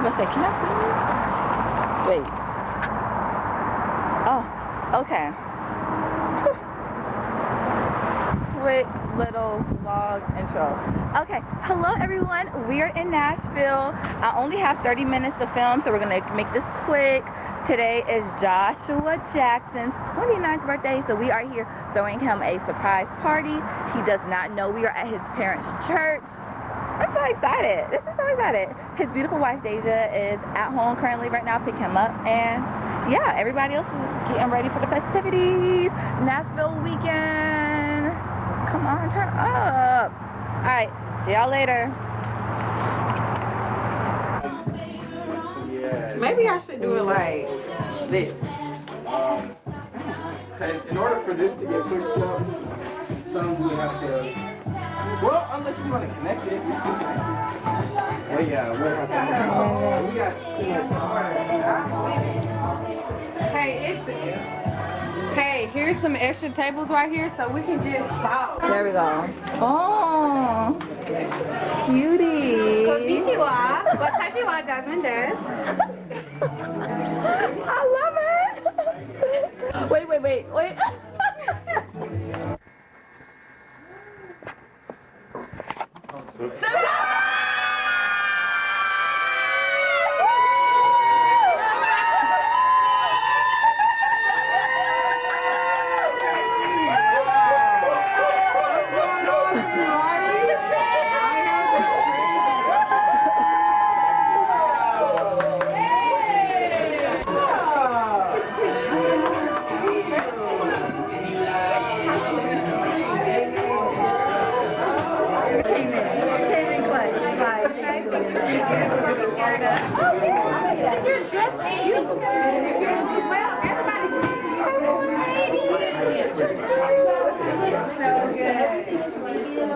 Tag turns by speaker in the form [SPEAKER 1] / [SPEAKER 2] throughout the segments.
[SPEAKER 1] about to say, can I see this? Wait. Oh, okay. Quick little vlog intro. Okay, hello everyone. We are in Nashville. I only have 30 minutes to film, so we're gonna make this quick. Today is Joshua Jackson's 29th birthday, so we are here throwing him a surprise party. He does not know we are at his parents' church. I'm so excited. This is so excited. His beautiful wife Deja is at home currently right now, pick him up, and yeah, everybody else is getting ready for the festivities. Nashville weekend. Come on, turn up. All right, see y'all later. Maybe I should do it like this.
[SPEAKER 2] Because in order for this to get pushed up, some we have to. Well, unless you want to connect it. Well, yeah, we'll have to. We got too much.
[SPEAKER 3] Hey, here's some extra tables right here so we can just talk.
[SPEAKER 1] There we go. Oh, cutie.
[SPEAKER 3] Konnichiwa. Watashi wa Jasmine desu.
[SPEAKER 1] I love it. Wait.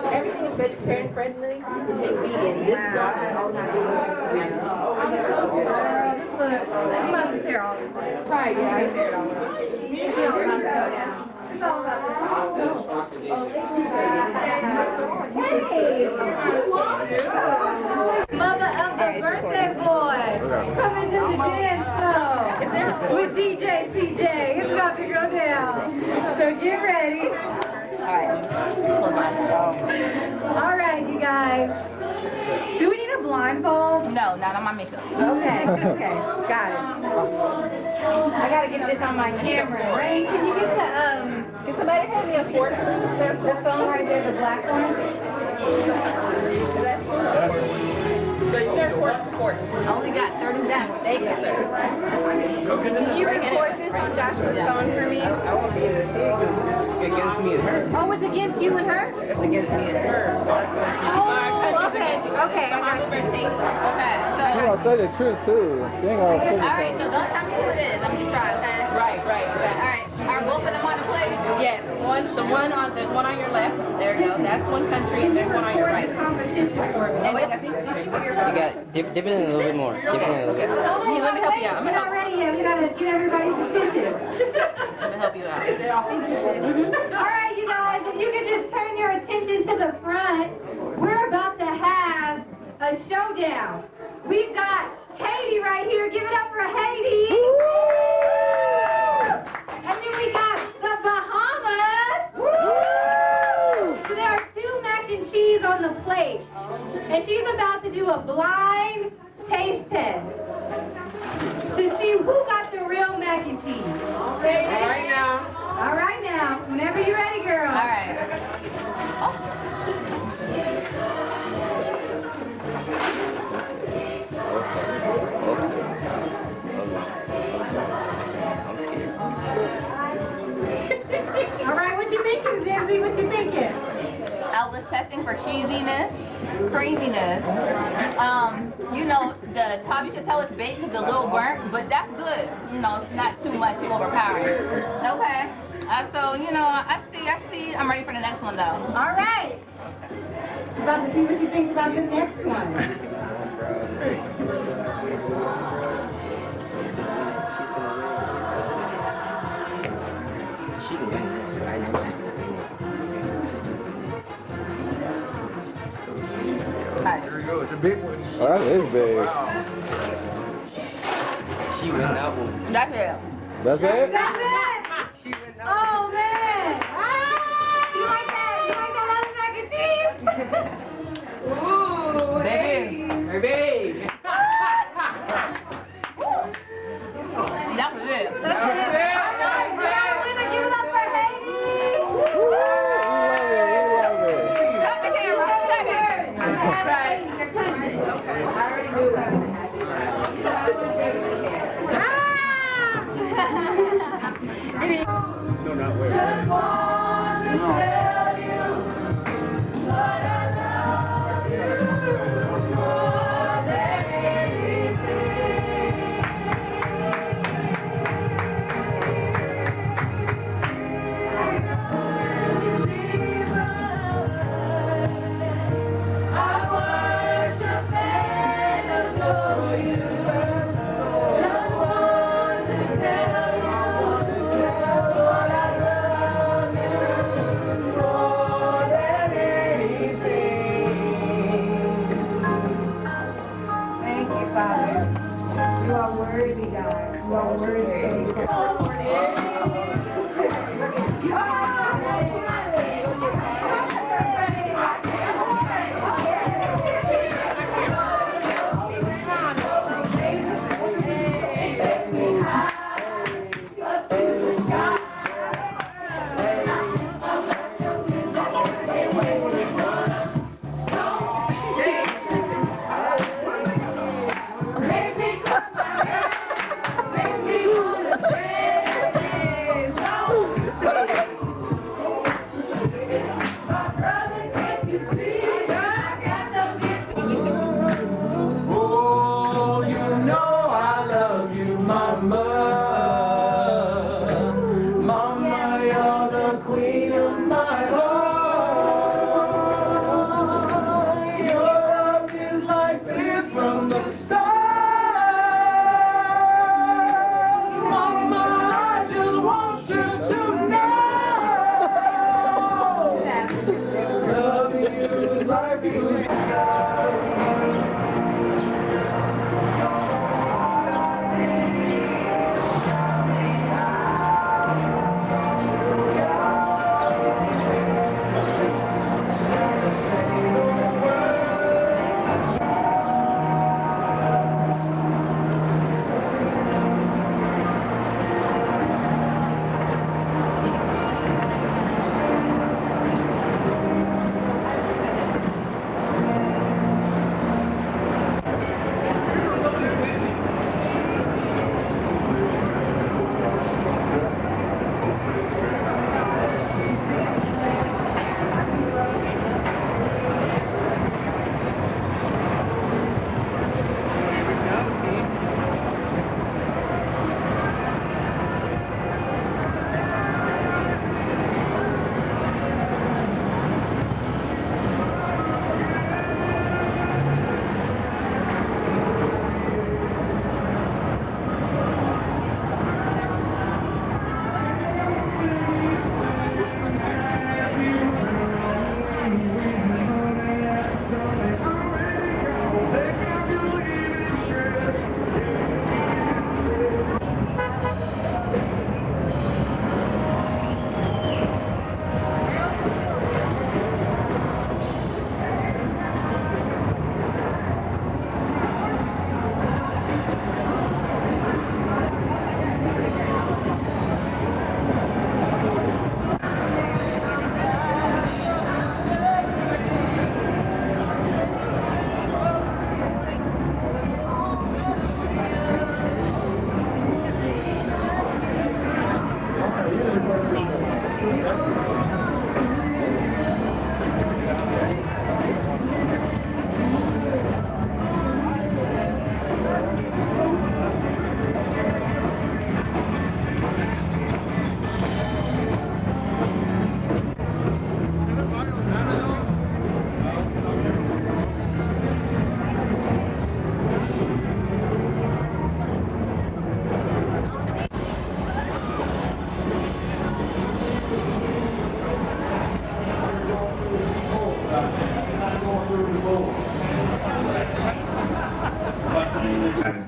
[SPEAKER 4] Everything is vegetarian friendly. You can take vegan. This stuff is all not vegan.
[SPEAKER 3] I'm about to tear all this. Right, yeah, I tear it all. It's all about to go down. It's all about to go Mother of the birthday boy coming to the dance floor with DJ CJ. It's about to go down. So get ready. All right, you guys. Do we need a blindfold?
[SPEAKER 1] No, not on my makeup.
[SPEAKER 3] Okay, got it. I gotta get this on my camera. Ray, can you get the can somebody hand me a fork? There's the phone right there, the black one.
[SPEAKER 4] So you got fork.
[SPEAKER 1] I only got 30 minutes.
[SPEAKER 4] Thank you, sir.
[SPEAKER 3] Can you record this on Joshua's phone for me?
[SPEAKER 2] I won't be in the scene because it's against me and her.
[SPEAKER 3] Oh, it's against you and her?
[SPEAKER 2] It's against me and her.
[SPEAKER 3] Oh, okay, I got you.
[SPEAKER 1] Okay,
[SPEAKER 5] She gonna say the truth too. She ain't gonna say the
[SPEAKER 1] all right, so don't tell me who it is. I'm just trying, okay?
[SPEAKER 4] Right.
[SPEAKER 1] All right, are both of them on the plate?
[SPEAKER 4] Yes, there's one on your left. There you go. That's one country, and there's one on your right.
[SPEAKER 3] Competition for me.
[SPEAKER 4] Oh, wait, I think you put your
[SPEAKER 6] You got dip it in a little bit more. Dip it in a little bit.
[SPEAKER 4] Let me help you out. I'm
[SPEAKER 3] We're
[SPEAKER 4] gonna
[SPEAKER 3] not ready yet. We gotta get everybody's attention.
[SPEAKER 4] help you out.
[SPEAKER 3] All right, you guys, if you could just turn your attention to the front, we're about to have a showdown. We've got Haiti right here. Give it up for Haiti. And then we got the Bahamas. So there are 2 mac and cheese on the plate. And she's about to do a blind taste test to see who got the real mac and cheese. All right now. Whenever you're ready, girl.
[SPEAKER 1] All right.
[SPEAKER 6] I'm scared.
[SPEAKER 3] All right, what you thinking, Zimzy? What you thinking?
[SPEAKER 1] I was testing for cheesiness, creaminess. You know, the top, you can tell it's baked because it's a little burnt, but that's good. You know, it's not too much, too overpowering. Okay. So, you know, I see. I'm ready for the next one, though.
[SPEAKER 3] All right. About to see what she thinks about the next one.
[SPEAKER 6] She can win this. I know that.
[SPEAKER 2] Here we go. It's a big one.
[SPEAKER 5] Oh, that is big.
[SPEAKER 6] She went that one.
[SPEAKER 1] That's it.
[SPEAKER 5] That's it?
[SPEAKER 3] That's it! Oh, man! Ah, you like that? You like that other mac and cheese? Ooh,
[SPEAKER 1] Baby.
[SPEAKER 2] Baby.
[SPEAKER 1] That was it.
[SPEAKER 3] All right, winner, give it up for Haiti!
[SPEAKER 1] Stop the camera. Stop it.
[SPEAKER 3] I already knew that.
[SPEAKER 2] No, not wait.
[SPEAKER 3] Just want to tell you that I love you more than anything. I worship and adore you. Just want to tell you that I love you more than anything. Thank you, Father. You are worthy, God. You are worthy.
[SPEAKER 2] Oh, you know I love you, Mama. Mama, you're the queen of my heart. Your love is like tears from the stars. Mama, I just want you to know. Loving you is like you.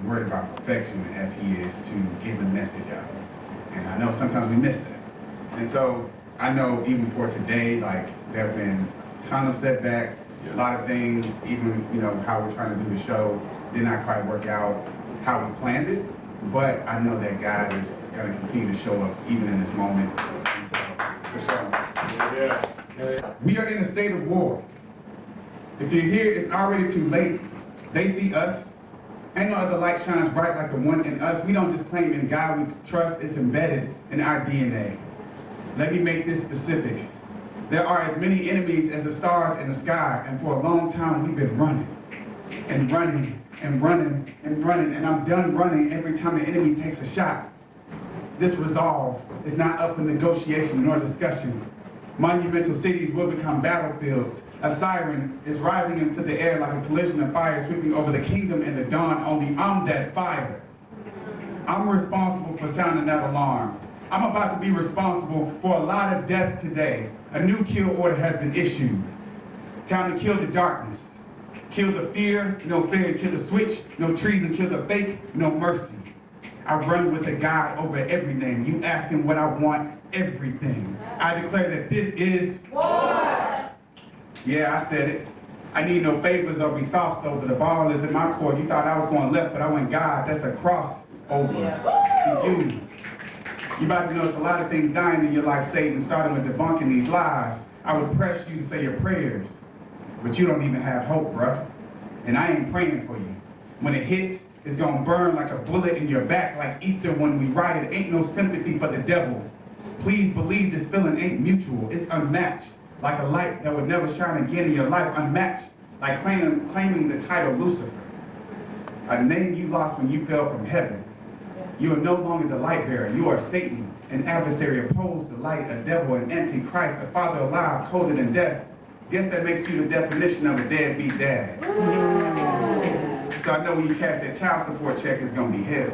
[SPEAKER 7] worried about perfection as he is to get the message out. And I know sometimes we miss that. And so I know even for today, like there have been a ton of setbacks, a lot of things, even how we're trying to do the show did not quite work out how we planned it. But I know that God is going to continue to show up even in this moment. And so, for sure. Yeah. We are in a state of war. If you're here, it's already too late. They see us. Ain't no other light shines bright like the one in us. We don't just claim in God we trust. It's embedded in our DNA. Let me make this specific. There are as many enemies as the stars in the sky, and for a long time we've been running and running and running and running, and I'm done running every time the enemy takes a shot. This resolve is not up for negotiation nor discussion. Monumental cities will become battlefields. A siren is rising into the air like a collision of fire sweeping over the kingdom in the dawn. Only I'm that fire. I'm responsible for sounding that alarm. I'm about to be responsible for a lot of death today. A new kill order has been issued. Time to kill the darkness. Kill the fear, no fear. Kill the switch, no treason. Kill the fake, no mercy. I run with a God over every name. You ask him what I want, everything. I declare that this is war. Yeah, I said it. I need no favors or be soft over. The ball is in my court. You thought I was going left, but I went God. That's a crossover. See, you about to notice a lot of things dying in your life, Satan, starting with debunking these lies. I would press you to say your prayers, but you don't even have hope, bruh. And I ain't praying for you. When it hits, it's gonna burn like a bullet in your back, like ether when we riot. Ain't no sympathy for the devil. Please believe this feeling ain't mutual. It's unmatched, like a light that would never shine again in your life. Unmatched, like claiming the title Lucifer, a name you lost when you fell from heaven. You are no longer the light bearer. You are Satan, an adversary opposed to light, a devil, an antichrist, a father alive, colder than death. Guess that makes you the definition of a deadbeat dad. So I know when you cash that child support check, it's gonna be hell.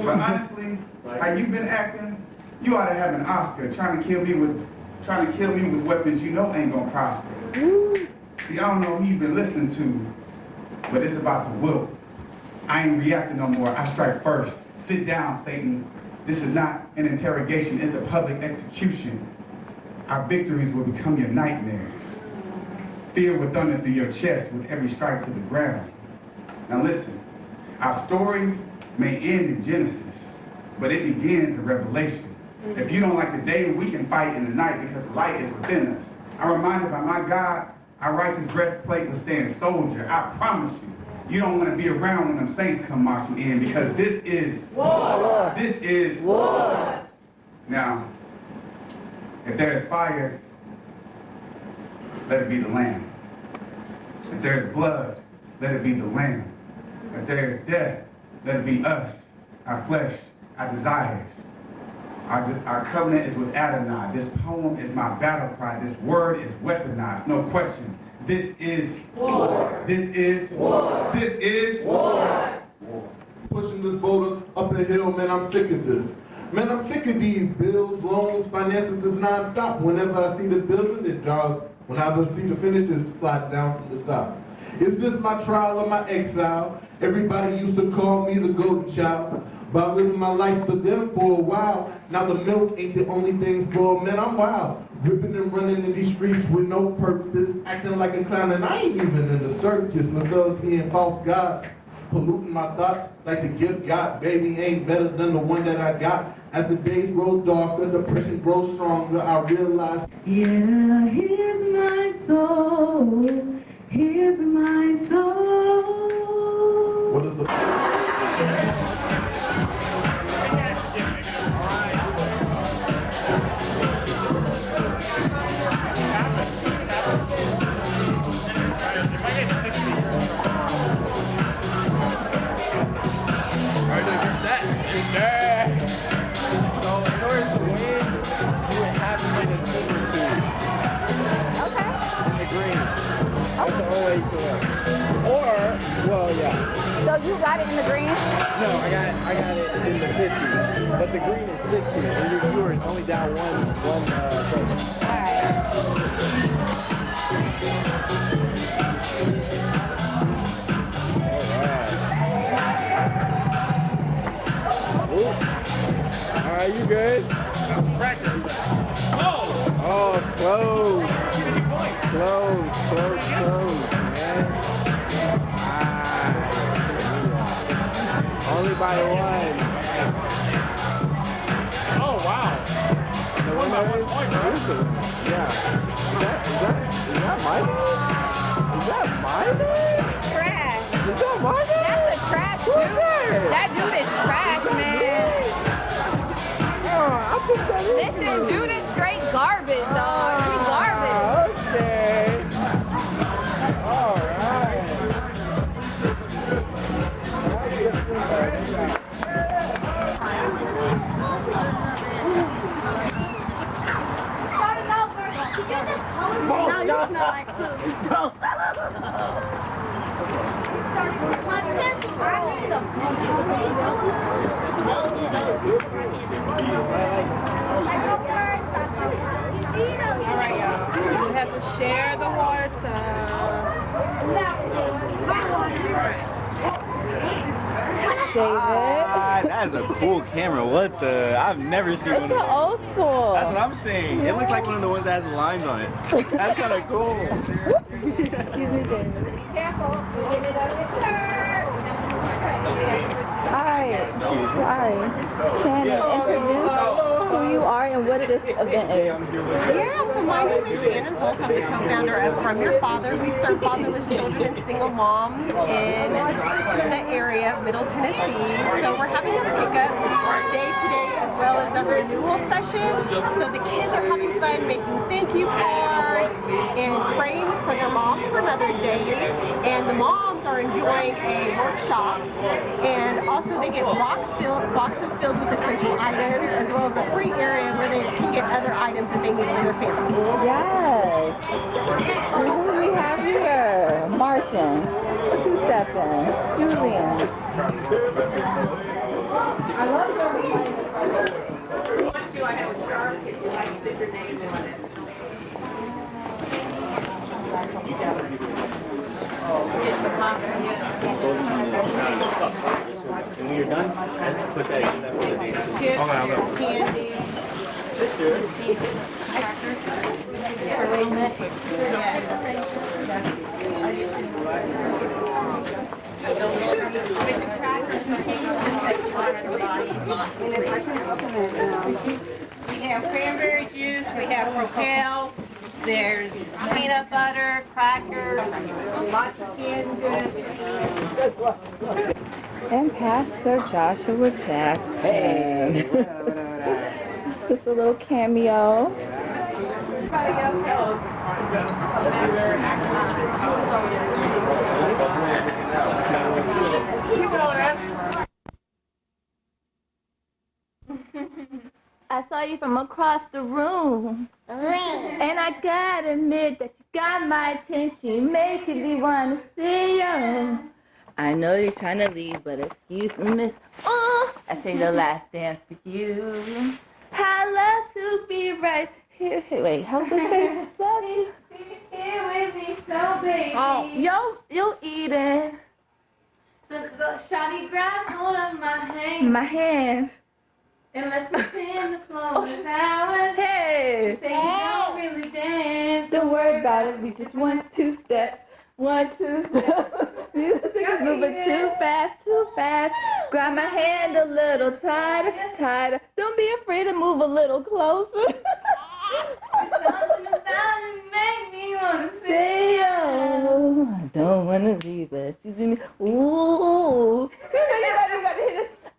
[SPEAKER 7] But honestly, how you been acting, you ought to have an Oscar trying to kill me with weapons you know ain't gonna prosper. See, I don't know who you've been listening to, but it's about to whoop. I ain't reacting no more. I strike first. Sit down, Satan. This is not an interrogation. It's a public execution. Our victories will become your nightmares. Fear will thunder through your chest with every strike to the ground. Now listen, our story may end in Genesis, but it begins in Revelation. If you don't like the day, we can fight in the night because light is within us. I'm reminded by my God, our righteous breastplate will stand soldier. I promise you. You don't want to be around when them saints come marching in because this is war. This is war. Now, if there is fire, let it be the Lamb. If there is blood, let it be the Lamb. If there is death, let it be us, our flesh, our desires. Our covenant is with Adonai. This poem is my battle cry. This word is weaponized, no question. This is war. This is war. This is war.
[SPEAKER 8] Pushing this boulder up the hill, man, I'm sick of this. Man, I'm sick of these bills, loans, finances is non-stop. Whenever I see the building, it jogs. Whenever I see the finish, it slides down from the top. Is this my trial or my exile? Everybody used to call me the golden child. About living my life for them for a while. Now the milk ain't the only thing spoiled. Man, I'm wild. Ripping and running in these streets with no purpose. Acting like a clown and I ain't even in the circus. Nobility and false gods. Polluting my thoughts like the gift God. Baby ain't better than the one that I got. As the days grow darker, depression grows stronger. I realize.
[SPEAKER 9] Yeah, here's my soul. Here's my soul.
[SPEAKER 8] What is the...
[SPEAKER 2] So in order to win, you would have to win a silver tube.
[SPEAKER 1] Okay.
[SPEAKER 2] In the green. That's the only way to win. Or, well, yeah.
[SPEAKER 1] So you got it in the green?
[SPEAKER 2] No, I got it in the 50. But the green is 60, and your viewer is only down one person.
[SPEAKER 1] All right.
[SPEAKER 5] alright, you good? Oh, close. Close, man. Only by one.
[SPEAKER 2] Oh, wow.
[SPEAKER 5] The winner is Yusuf. Yeah. Is that my name? Is that my name?
[SPEAKER 1] Trash.
[SPEAKER 5] Is that my name?
[SPEAKER 1] That's a trash dude. That dude is trash, man.
[SPEAKER 5] Oh, I think that is
[SPEAKER 1] Listen, dude is straight garbage, dog. He's garbage.
[SPEAKER 5] Okay. All right.
[SPEAKER 4] Alright, y'all. We have to share the water.
[SPEAKER 1] David.
[SPEAKER 10] That is a cool camera. What the? I've never seen one
[SPEAKER 1] It's
[SPEAKER 10] of
[SPEAKER 1] an
[SPEAKER 10] those.
[SPEAKER 1] old school.
[SPEAKER 10] That's what I'm saying. It looks like one of the ones that has the lines on it. That's kind of cool.
[SPEAKER 1] Hi. Shannon, introduce who you are and what this event is.
[SPEAKER 11] Yeah, so my name is Shannon Holt. I'm the co-founder of From Your Father. We serve fatherless children and single moms in the area of Middle Tennessee. So we're having a pickup day today as well as a renewal session. So the kids are having fun making thank you cards and frames for their moms for Mother's Day. And the moms are enjoying a workshop. And also they get boxes filled with essential items as well as a free area where they can get other items that they need for their families.
[SPEAKER 1] Yes. And who do we have here? Martin, Two-Steppin', Julian. I love her.
[SPEAKER 10] And when you're done, put that in that one.
[SPEAKER 4] Candy. We have cranberry juice, we have Propel, there's peanut butter, crackers, lots of canned goods.
[SPEAKER 1] And Pastor Joshua Jackson.
[SPEAKER 5] Hey.
[SPEAKER 1] Just a little cameo. I saw you from across the room. And I gotta admit that you got my attention, making me wanna see you. I know you're trying to leave, but excuse me, miss. Oh, I say the last dance with you. I love to be right here. Wait, how's it say? Love to be here with me, so baby. Oh, yo, Eden.
[SPEAKER 4] So, Shawty, grab hold of my hand.
[SPEAKER 1] My hand.
[SPEAKER 4] And let's pretend the floor is ours.
[SPEAKER 1] Hey.
[SPEAKER 4] Say you don't really dance.
[SPEAKER 1] Don't worry about it. We just 1, 2 step. 1, 2 step. Music is moving too fast. Grab my hand a little tighter. Don't be afraid to move a little closer.
[SPEAKER 4] Something about it make me wanna
[SPEAKER 1] Say, oh, I don't wanna leave, but excuse me. Ooh.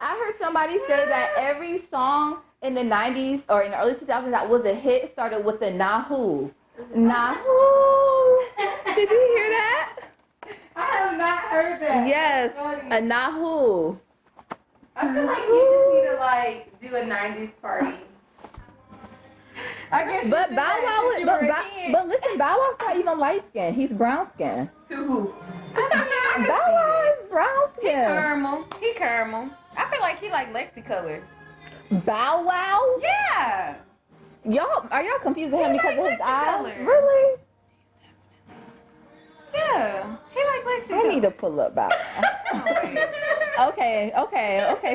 [SPEAKER 1] I heard somebody say that every song in the 90s or in the early 2000s that was a hit started with the Nahoo. Nahoo. Did you hear that?
[SPEAKER 4] I have not heard that.
[SPEAKER 1] Yes, a Nahoo.
[SPEAKER 4] I feel like you just need to do a 90s party. I guess.
[SPEAKER 1] But Bow Wow, but listen, Bow Wow's not even light skinned. He's brown skinned.
[SPEAKER 4] To who?
[SPEAKER 1] Bow Wow is brown skinned.
[SPEAKER 4] He caramel. I feel like he like Lexi colored.
[SPEAKER 1] Bow Wow?
[SPEAKER 4] Yeah.
[SPEAKER 1] Are y'all confused with him because of his eyes?
[SPEAKER 4] color.
[SPEAKER 1] Really?
[SPEAKER 4] Yeah. He like Lexi
[SPEAKER 1] I need to pull up Bow Wow. Okay.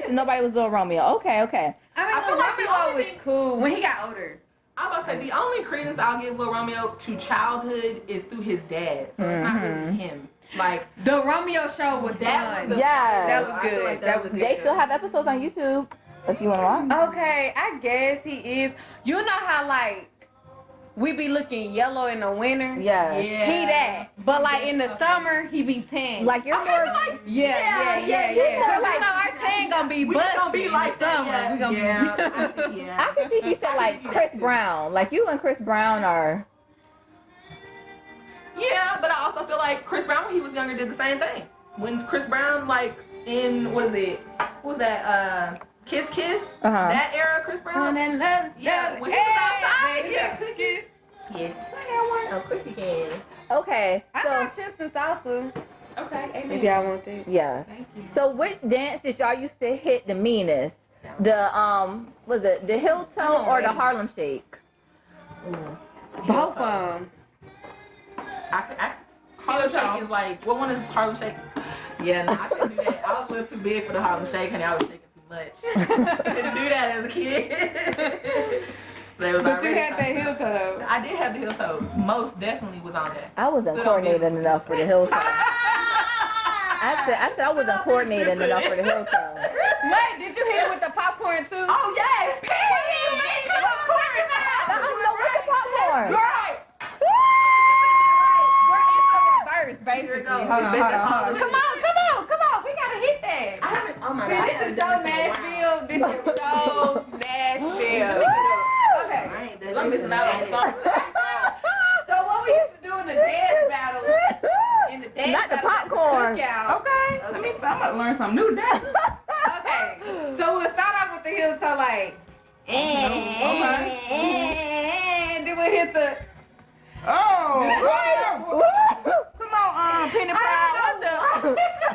[SPEAKER 1] So nobody was little Romeo. Okay. I mean,
[SPEAKER 12] I feel
[SPEAKER 1] Lil
[SPEAKER 12] like the
[SPEAKER 1] Romeo
[SPEAKER 12] only
[SPEAKER 1] was
[SPEAKER 12] thing-
[SPEAKER 1] cool when he got older.
[SPEAKER 12] I'm about to say the only credence I'll give Lil Romeo to childhood is through his dad. So it's not really him. Like
[SPEAKER 1] The Romeo show was fun.
[SPEAKER 12] Yeah,
[SPEAKER 1] that was
[SPEAKER 12] I feel
[SPEAKER 1] good.
[SPEAKER 12] like
[SPEAKER 1] that was good.
[SPEAKER 13] They still have episodes on YouTube if you want to watch.
[SPEAKER 1] Okay, I guess he is. You know how like we be looking yellow in the winter?
[SPEAKER 13] Yeah.
[SPEAKER 1] He that. But like in the summer, he be tan.
[SPEAKER 13] Like you're more.
[SPEAKER 1] Yeah.
[SPEAKER 13] You're more
[SPEAKER 1] Cause
[SPEAKER 13] like.
[SPEAKER 1] you know our tan gonna be busty in the summer. We gonna
[SPEAKER 13] I can see you said like Chris Brown. Like you and Chris Brown are.
[SPEAKER 12] Yeah, but I also feel like Chris Brown when he was younger did the same thing. When Chris Brown like in what was that? Kiss Kiss? That era Chris Brown? Yeah, when he was outside, cookies. Yes. Oh, cookie can.
[SPEAKER 13] Okay.
[SPEAKER 1] I
[SPEAKER 13] So
[SPEAKER 1] got chips and salsa.
[SPEAKER 12] Okay, amen.
[SPEAKER 1] If y'all want that.
[SPEAKER 13] yeah. So which dances y'all used to hit the meanest? The was it the heel toe or the Harlem Shake?
[SPEAKER 1] Both of them.
[SPEAKER 12] Harlem Shake is like, what one is Harlem Shake? Yeah, no, I couldn't do that. I was a little too big for the Harlem Shake, honey. I was shaking too much. Couldn't do that as a kid. But you had that heel toe. I did have the heel toe. Most definitely was on that.
[SPEAKER 13] I wasn't coordinated enough for the heel toe. I said I wasn't coordinated enough for the heel toe.
[SPEAKER 1] Wait, did you hit it with the popcorn too?
[SPEAKER 12] Oh yes!
[SPEAKER 13] I don't know what's the popcorn.
[SPEAKER 12] Right!
[SPEAKER 1] We're in the reverse, basically. Hold on. Come on. We gotta hit that.
[SPEAKER 12] I haven't, oh my
[SPEAKER 1] See,
[SPEAKER 12] God.
[SPEAKER 1] this is so Nashville. This is so Nashville. Okay.
[SPEAKER 12] I'm missing out on something.
[SPEAKER 1] So what we used to do in the dance battles,
[SPEAKER 13] Not the popcorn.
[SPEAKER 1] Okay.
[SPEAKER 12] Let me, I'm about to learn something new today.
[SPEAKER 1] Okay. So we'll start off with the heel toe like, and then we'll hit the.
[SPEAKER 12] Oh!
[SPEAKER 1] Come on, Penny Proud.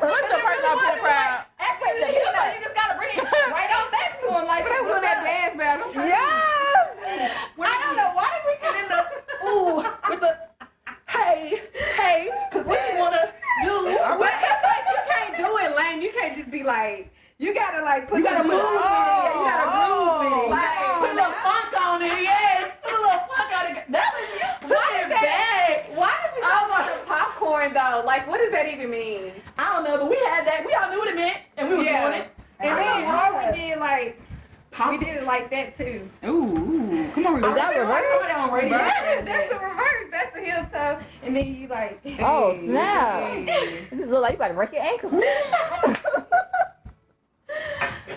[SPEAKER 13] What's the person on Penny Proud?
[SPEAKER 12] Actually, you just gotta bring it right on back to him. Like,
[SPEAKER 1] We're doing that dance battle.
[SPEAKER 13] Yeah.
[SPEAKER 12] I don't know why did we get in the with the hey, cause what you wanna do?
[SPEAKER 1] But it's like you can't do it lame. You can't just be like. You gotta like put.
[SPEAKER 12] You gotta move with it. Yeah, you gotta groove with it.
[SPEAKER 1] Like,
[SPEAKER 12] Put a little funk on it. Yes, put a little funk on it. That was you. Why did we
[SPEAKER 1] go with the popcorn though? Like, what does that even mean?
[SPEAKER 12] I don't know, but we had that. We all knew what it meant, and we were doing it.
[SPEAKER 1] And then how we did like. We did it like that too.
[SPEAKER 12] Ooh, come on,
[SPEAKER 13] Is that reverse?
[SPEAKER 1] That's the reverse. That's the heel toe. And then you like.
[SPEAKER 13] Oh snap! This look like you about to break your ankle.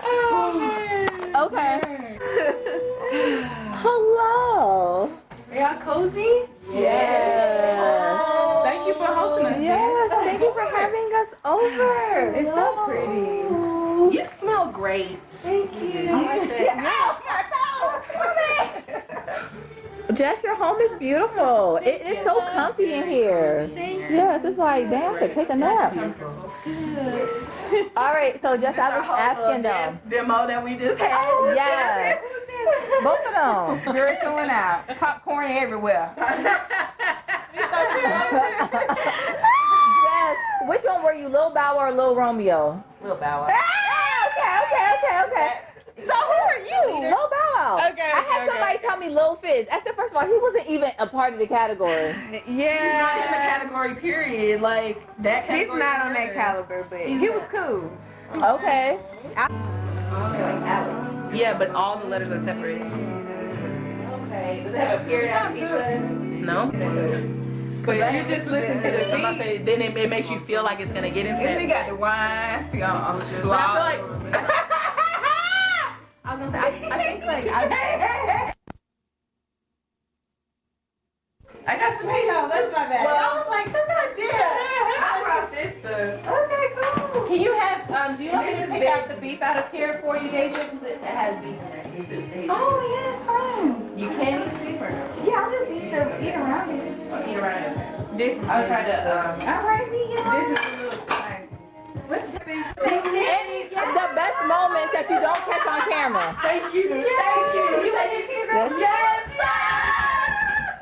[SPEAKER 1] Oh man.
[SPEAKER 13] Okay. Hello.
[SPEAKER 1] Are y'all cozy?
[SPEAKER 13] Yes.
[SPEAKER 12] Thank you for hosting us.
[SPEAKER 13] Yes. Thank you for having us over.
[SPEAKER 1] It's so pretty.
[SPEAKER 12] You smell great.
[SPEAKER 1] Thank you.
[SPEAKER 12] I like that.
[SPEAKER 13] Jess, your home is beautiful. It is so comfy in here. Yes, it's like, damn, I could take a nap. All right, so Jess, I was asking them.
[SPEAKER 12] Demo that we just had.
[SPEAKER 13] Yes. Both of them.
[SPEAKER 1] You're showing out. Popcorn everywhere.
[SPEAKER 13] Yes. Which one were you, Lil Bow or Lil Romeo?
[SPEAKER 12] Lil Bow.
[SPEAKER 13] Okay. So who are you? Lil Bow.
[SPEAKER 1] Okay.
[SPEAKER 13] I had somebody tell me Lil Fizz. I said, first of all, he wasn't even a part of the category.
[SPEAKER 12] He's not in the category, period. Like, that category.
[SPEAKER 1] He's not on that caliber, but he was cool.
[SPEAKER 13] Okay.
[SPEAKER 12] Yeah, but all the letters are separated.
[SPEAKER 1] Okay. Does it have a period after each one?
[SPEAKER 12] No?
[SPEAKER 1] But you just listen to the beat.
[SPEAKER 12] Then it makes you feel like it's gonna get into
[SPEAKER 1] And
[SPEAKER 12] that.
[SPEAKER 1] we got the wine.
[SPEAKER 12] But I feel like... I was gonna say, I think like...
[SPEAKER 1] I got some peanuts. That's my bad.
[SPEAKER 12] Well, I was like, that's not good.
[SPEAKER 1] I brought this stuff.
[SPEAKER 12] Okay, cool.
[SPEAKER 4] Can you have, do you want me to pick out the beef out of here for you, Deja? Because it has beef in it.
[SPEAKER 1] Oh, yes, fine.
[SPEAKER 4] You can eat the beef or no?
[SPEAKER 1] Yeah, I'll just eat around it.
[SPEAKER 4] Oh, eat around it.
[SPEAKER 1] This
[SPEAKER 4] I'll try to,
[SPEAKER 1] all right, yeah. This is a little fine.
[SPEAKER 13] The best moments that you don't catch on camera.
[SPEAKER 12] Thank you. Thank you. You made it to your
[SPEAKER 13] Yes.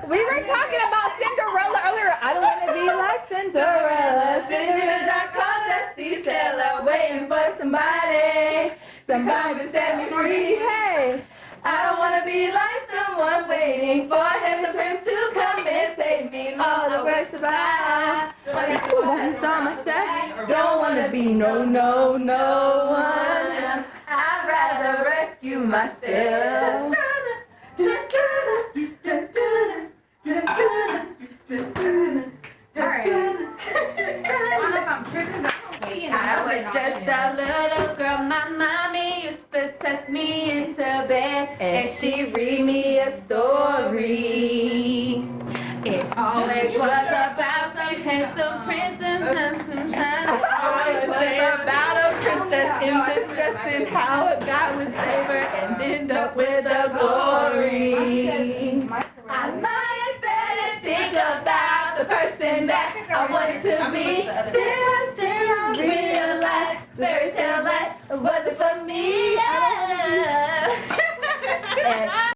[SPEAKER 13] We were talking about Cinderella earlier. I don't want to be like Cinderella. Cinderella, dusty Stella, waiting for somebody.
[SPEAKER 1] Somebody set me free. Hey, I don't wanna be like someone waiting for him, the prince, to come and save me. All the words survive. That's all my stuff. Don't wanna be no one. I'd rather rescue myself. I was just a little girl, my mommy used to tuck me into bed and she read me a story. It always was about some handsome prince and always was about a princess in distress and how God would save her and end up with the glory. I might better think about the person that I wanted to be. Real life, fairy tale life, was it for me? Yeah.